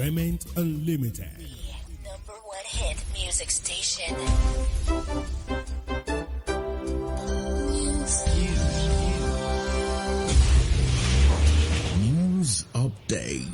Enjoyment Unlimited. The number one hit music station. News update.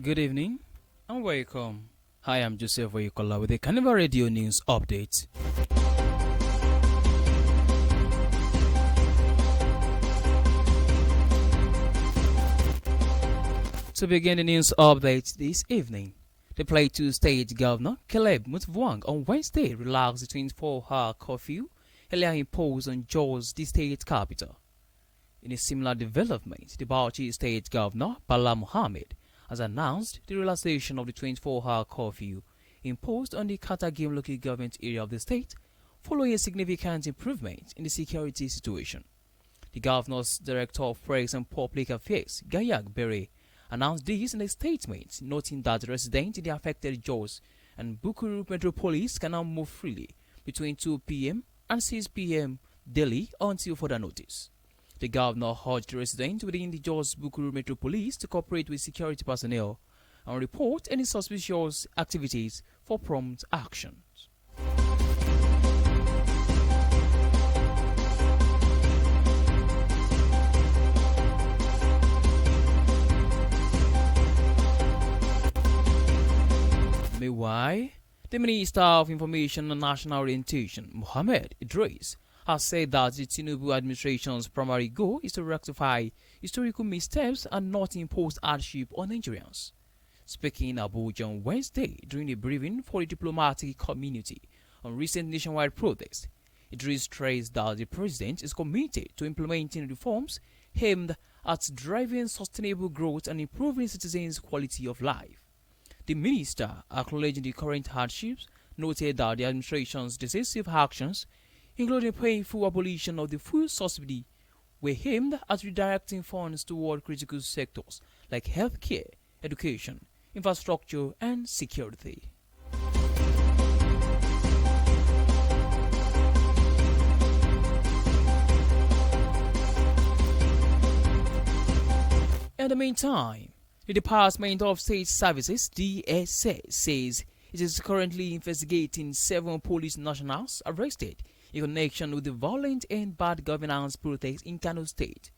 Good evening and welcome. Hi, I'm Joseph Oyikola with the Carnival Radio News Update. To begin the news update this evening, the Plateau State Governor Caleb Mutfwang on Wednesday relaxed the 24-hour curfew earlier imposed on Jos, the state capital. In a similar development, the Bauchi State Governor Bala Mohammed has announced the relaxation of the 24-hour curfew imposed on the Katagim local government area of the state following a significant improvement in the security situation. The governor's Director of Press and Public Affairs, Gayak Bere, announced this in a statement, noting that residents in the affected Jos and Bukuru metropolis can now move freely between 2 p.m. and 6 p.m. daily until further notice. The governor urged residents within the Jos Bukuru metropolis to cooperate with security personnel and report any suspicious activities for prompt actions. Meanwhile, the Minister of Information and National Orientation, Mohammed Idris, has said that the Tinubu administration's primary goal is to rectify historical missteps and not impose hardship on Nigerians. Speaking in Abuja on Wednesday during a briefing for the diplomatic community on recent nationwide protests, Idris stressed that the president is committed to implementing reforms aimed at driving sustainable growth and improving citizens' quality of life. The minister, acknowledging the current hardships, noted that the administration's decisive actions, including painful abolition of the fuel subsidy, were aimed at redirecting funds toward critical sectors like healthcare, education, infrastructure, and security. In the meantime, the Department of State Services (DSS) says it is currently investigating 7 police nationals arrested in connection with the violent and bad governance protests in Kano State.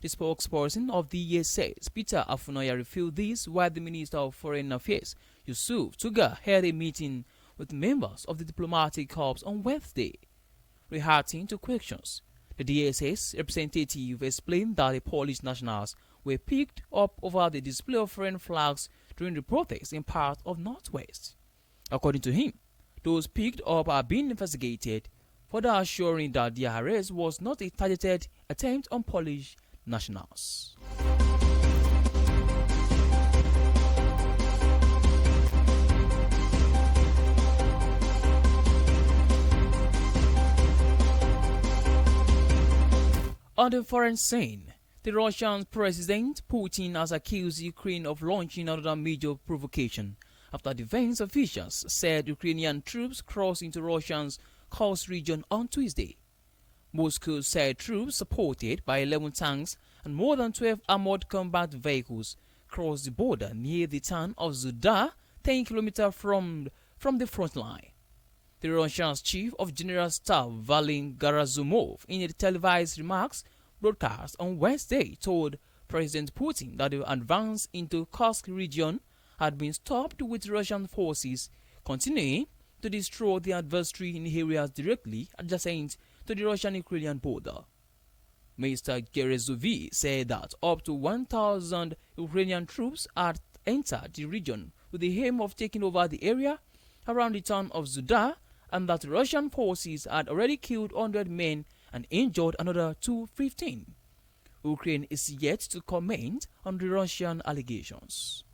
The spokesperson of the DSS, Peter Afunoya, revealed this while the Minister of Foreign Affairs, Yusuf Tuga, held a meeting with members of the diplomatic corps on Wednesday. Reacting to questions, the DSS representative explained that the Polish nationals were picked up over the display of foreign flags during the protests in part of Northwest. According to him, those picked up are being investigated, further assuring that the arrest was not a targeted attempt on Polish nationals. On the foreign scene, the Russian President Putin has accused Ukraine of launching another major provocation after defense officials said Ukrainian troops crossed into Russia's Kursk region on Tuesday. Moscow said troops supported by 11 tanks and more than 12 armored combat vehicles crossed the border near the town of Zudar, 10 kilometers from the front line. The Russia's Chief of General Staff Valentin Garazumov, in a televised remarks broadcast on Wednesday, told President Putin that the advance into Kursk region had been stopped with Russian forces continuing to destroy the adversary in areas directly adjacent to the Russian-Ukrainian border. Mr. Gerezovi said that up to 1,000 Ukrainian troops had entered the region with the aim of taking over the area around the town of Zudar, and that Russian forces had already killed 100 men and injured another 215. Ukraine is yet to comment on the Russian allegations.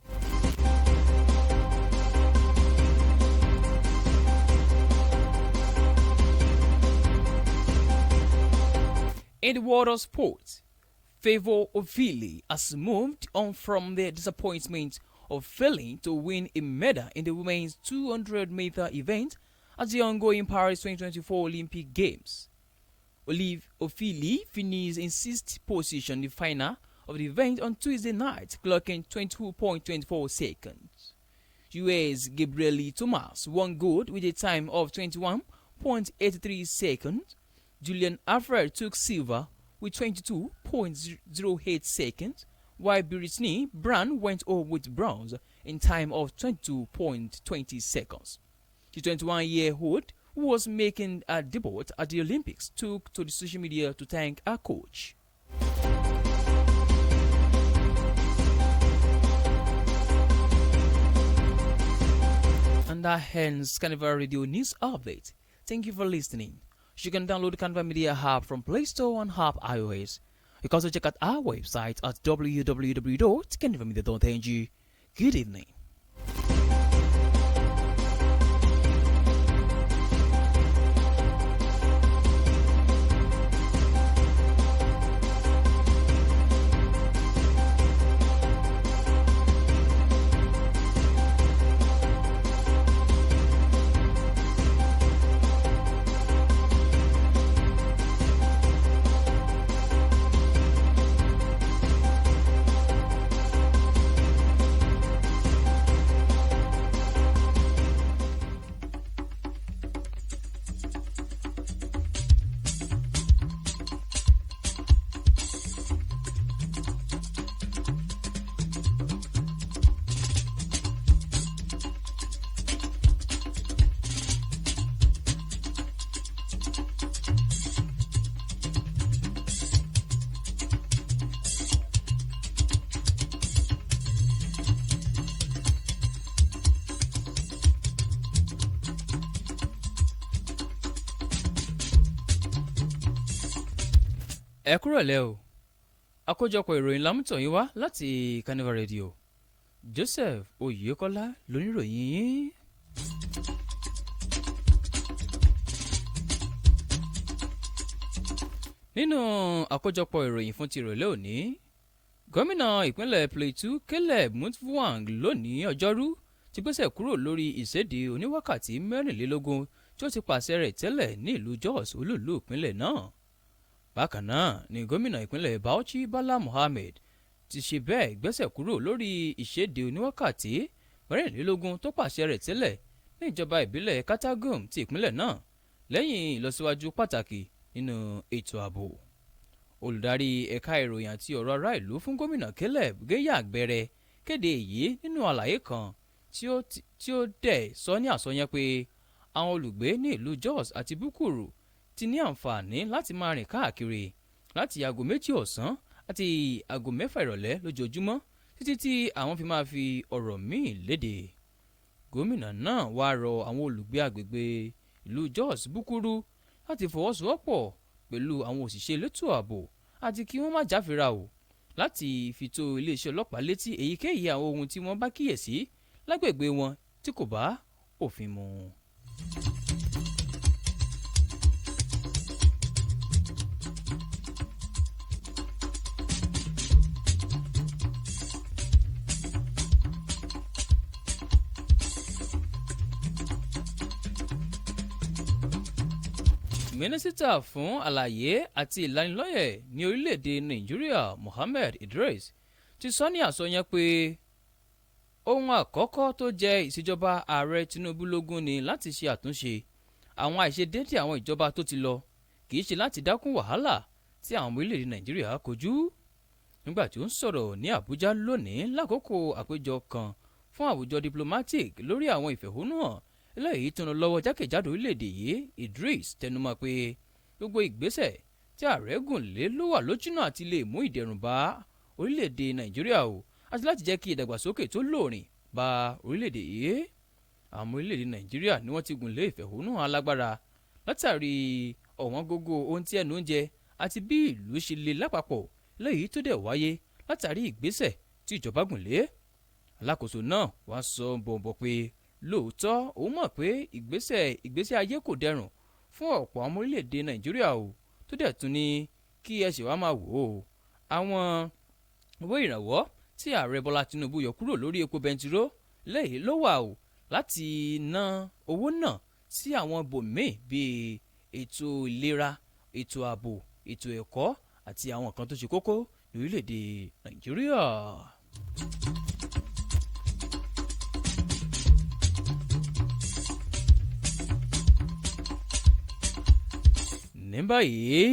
In the world of sports, Favour Ovili has moved on from the disappointment of failing to win a medal in the women's 200-meter event at the ongoing Paris 2024 Olympic Games. Olive Ofili finished in 6th position in the final of the event on Tuesday night, clocking 22.24 seconds. US Gabrielle Thomas won gold with a time of 21.83 seconds. Julian Alfred took silver with 22.08 seconds, while Brittany Brown went home with bronze in time of 22.20 seconds. The 21-year-old, who was making a debut at the Olympics, took to the social media to thank her coach. And that ends Carnival Radio News Update. Thank you for listening. You can download the Carnival Media app from Play Store and app iOS. You can also check out our website at www.carnivalmedia.ng. Good evening. Ẹ kúrọ̀lẹ́ o. Àkójọpọ̀ ìròyìn lámùtọ̀ yín wá láti Carnival Radio. Joseph Oyekola lóníròyìn yín. Nínú àkójọpọ̀ ìròyìn fún ti ìrọ̀lẹ́ òní, gómìnà ìpínlẹ̀ Plateau Caleb Mutfwang lónìí ọjọ́rú ti gbéṣẹ̀ kúrò lórí ìséde oníwákàtí 24 tí ó ti pàṣẹ rẹ̀ tẹ́lẹ̀ ní ìlú Jos olúìlú ìpínlẹ̀ náà. Bákan náà ni gómìnà ìpínlẹ̀ Bauchi Bala Mohammed ti ṣe bẹ́ẹ̀ gbéṣẹ̀ kúrò lórí ìséde oníwákàtí 24 tó pàṣẹ rẹ̀ tẹ́lẹ̀ ní ìjọba ìbílẹ̀ Katagum ti ìpínlẹ̀ náà lẹ́yìn ìlọsíwájú pàtàkì nínú ètò ààbò. Olùdarí ẹ̀ka ìròyìn àti ọ̀rọ̀ ará ìlú fún gómìnà Caleb Géyà Àgbẹ̀rẹ̀ kéde èyí nínú àlàyé kan tí ó dẹ̀ sọ ní àsọyẹn pé àwọn olùgbé ní ìlú Jos àti Bukuru ti ní àǹfààní láti máa rìn káàkiri láti aago 2 ọ̀sán àti aago 6 ìrọ̀lẹ́ lójoojúmọ́ títí tí àwọn fi máa fi ọ̀rọ̀ míì léde. Gómìnà náà wá rọ àwọn olùgbé agbègbè ìlú Jos Bukuru láti fọwọ́sowọ́pọ̀ pẹ̀lú àwọn òṣìṣẹ́ elétò ààbò àti kí wọ́n má jáfira o láti fi tó iléeṣẹ́ ọlọ́pàá létí èyíkéyìí àwọn ohun tí wọ́n bá kíyèsí lágbègbè wọn tí kò bá òfin mu. Mínísítà fún àlàyé àti ìlanilọ́yẹ̀ ní orílẹ̀-èdè Nàìjíríà Mohammed Idris ti sọ ní àsọyẹn pé ohun àkọ́kọ́ tó jẹ́ ìṣèjọba ààrẹ Tinubu lógún ni láti ṣe àtúnṣe àwọn àìṣedéédé àwọn ìjọba tó ti lọ, kì í ṣe láti dákún wàhálà tí àwọn ọmọ orílẹ̀-èdè Nàìjíríà kojú. Nígbà tí ó ń sọ̀rọ̀ ní Àbújá lónìí lákòókò àpéjọ kan fún àwùjọ diplomatic lórí àwọn ìfẹ̀hónúhàn eléyìí tó ń lọ lọ́wọ́ jákèjádò orílẹ̀-èdè yìí, Idris tẹnumọ́ pé gbogbo ìgbésẹ̀ tí ààrẹ gùn lé ló wà lójúnà àti lè mú ìdẹ̀rùn bá orílẹ̀-èdè Nàìjíríà o àti láti jẹ́ kí ìdàgbàsókè tó lóòrìn bá orílẹ̀-èdè yìí. Àwọn orílẹ̀-èdè Nàìjíríà ni wọ́n ti gùn lé ìfẹ̀hónúhàn alágbára látàrí ọ̀wọ́n gógó ohun tí ẹnu ń jẹ àti bí ìlú ṣe le lápapọ̀ léyìí tó dẹ̀ wáyé látàrí ìgbésẹ̀ tí ìjọba gùn lé. Alákòóso náà wá sọ bọ̀m̀bọ̀ pé lóòótọ́ òun mọ̀ pé ìgbésí ayé kò dẹrùn fún ọ̀pọ̀ ọmọ orílẹ̀-èdè Nàìjíríà o tó dẹ̀ tún ní kí ẹ sì wá máa wò ó àwọn owó ìrànwọ́ tí ààrẹ Bọ́lá Tinubu yọ kúrò lórí epo bẹntiró lẹ́yìn ló wà o láti ná owó náà sí àwọn ibòmíì bíi ètò ìlera, ètò ààbò, ètò ẹ̀kọ́ àti àwọn nǹkan tó ṣe kókó ní orílẹ̀-èdè Nàìjíríà. ní báyìí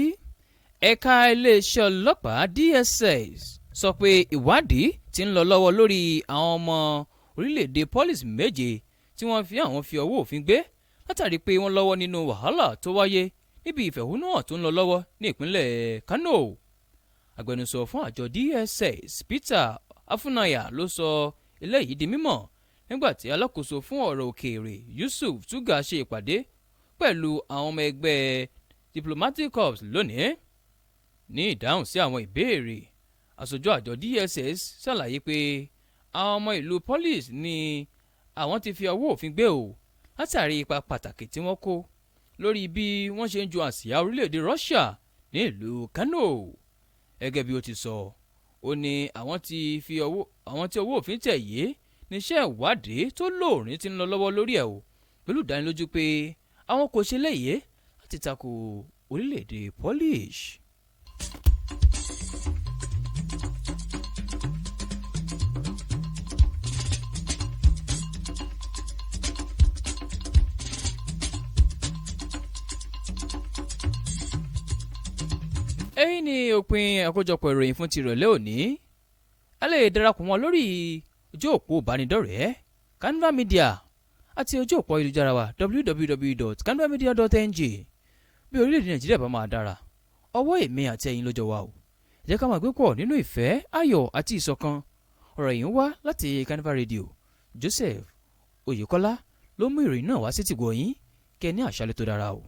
ẹ̀ka iléeṣẹ́ ọlọ́pàá DSS sọ pé ìwádìí ti ń lọ lọ́wọ́ lórí àwọn ọmọ orílẹ̀-èdè Polish méje tí wọ́n fi ọwọ́ òfin gbé látàrí pé wọ́n lọ́wọ́ nínú wàhálà tó wáyé níbi ìfẹ̀hónúhàn tó ń lọ lọ́wọ́ ní ìpínlẹ̀ Kano. Agbẹnusọ fún àjọ DSS Peter Afunaya ló sọ eléyìí di mímọ̀ nígbà tí alákòóso fún ọ̀rọ̀ òkèèrè Yusuf Tuga ṣe ìpàdé pẹ̀lú àwọn ọmọ ẹgbẹ́ Diplomatic Corps lónìí. Ní ìdáhùn sí àwọn ìbéèrè, aṣojú àjọ DSS ṣàlàyé pé àwọn ọmọ ìlú Polish ni àwọn ti fi ọwọ́ òfin gbé o látàrí ipa pàtàkì tí wọ́n kó lórí bí wọ́n ṣe ń ju àsíá orílẹ̀-èdè Russia ní ìlú Kano. Gẹ́gẹ́ bí ó ti sọ, ó ní àwọn tí ọwọ́ òfin tẹ̀ yé níṣẹ́ ìwádìí tó lóòrín ti ń lọ lọ́wọ́ lórí ẹ̀ o pẹ̀lú ìdánilójú pé àwọn kò ṣe léyè láti tako orílẹ̀-èdè Polish. èyí ni òpin àkójọpọ̀ ìròyìn fún ti ìrọ̀lẹ́ òní. a lè darapọ̀ wọn lórí ojú òpó ìbánidọ́rẹ̀ẹ́ Carnival Media àti ojú òpó ayélujára wa www.carnivalmedia.ng. bí orílẹ̀-èdè Nàìjíríà bá máa dára, ọwọ́ èmi àti ẹ̀yin lọ́jọ́ wa o. ẹ jẹ́ ká máa gbé pọ̀ nínú ìfẹ́, ayọ̀ àti ìṣọ̀kan. ọ̀rọ̀ yìí ń wá láti Carnival Radio. Joseph Oyèkọ́lá ló mú ìròyìn náà wá sí tìgbọ̀ yín. kẹ́ ní àṣálẹ́ tó dára o.